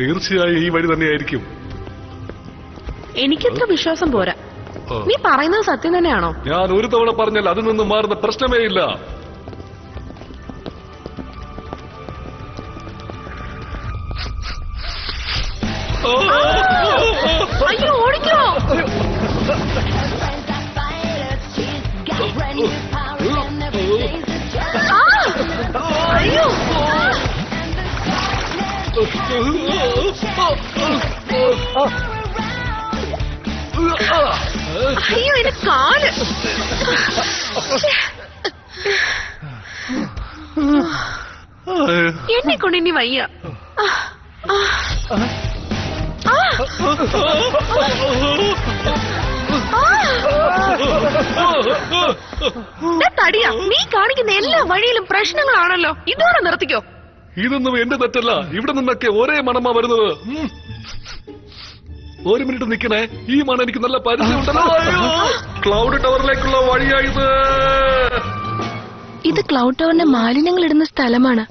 തീർച്ചയായും ഈ വഴി തന്നെയായിരിക്കും. എനിക്കത്ര വിശ്വാസം പോരാ. നീ പറയുന്നത് സത്യം തന്നെയാണോ? ഞാൻ ഒരു തവണ പറഞ്ഞാൽ അതിൽ നിന്ന് മാറുന്ന പ്രശ്നമേ ഇല്ല. അയ്യോ, ഓടിക്കോ. അയ്യോ, അയ്യോ, എന്റെ കാല്. എന്നെ കൊണ്ട് ഇനി വയ്യ. തടിയാ, നീ കാണിക്കുന്ന എല്ലാ വഴിയിലും പ്രശ്നങ്ങളാണല്ലോ. ഇതോടെ നിർത്തിക്കോ. ഇതൊന്നും എന്റെ തെറ്റല്ല. ഇവിടെ നിന്നൊക്കെ ഒരേ മണമാ വരുന്നത്. ഒരു മിനിറ്റ് നിൽക്കണേ. ഈ മണം എനിക്ക് നല്ല പരിചയമുണ്ടല്ലോ. ക്ലൗഡ് ടവറിലേക്കുള്ള വഴിയായത്. ഇത് ക്ലൗഡ് ടവറിന്റെ മാലിന്യങ്ങൾ ഇടുന്ന സ്ഥലമാണ്.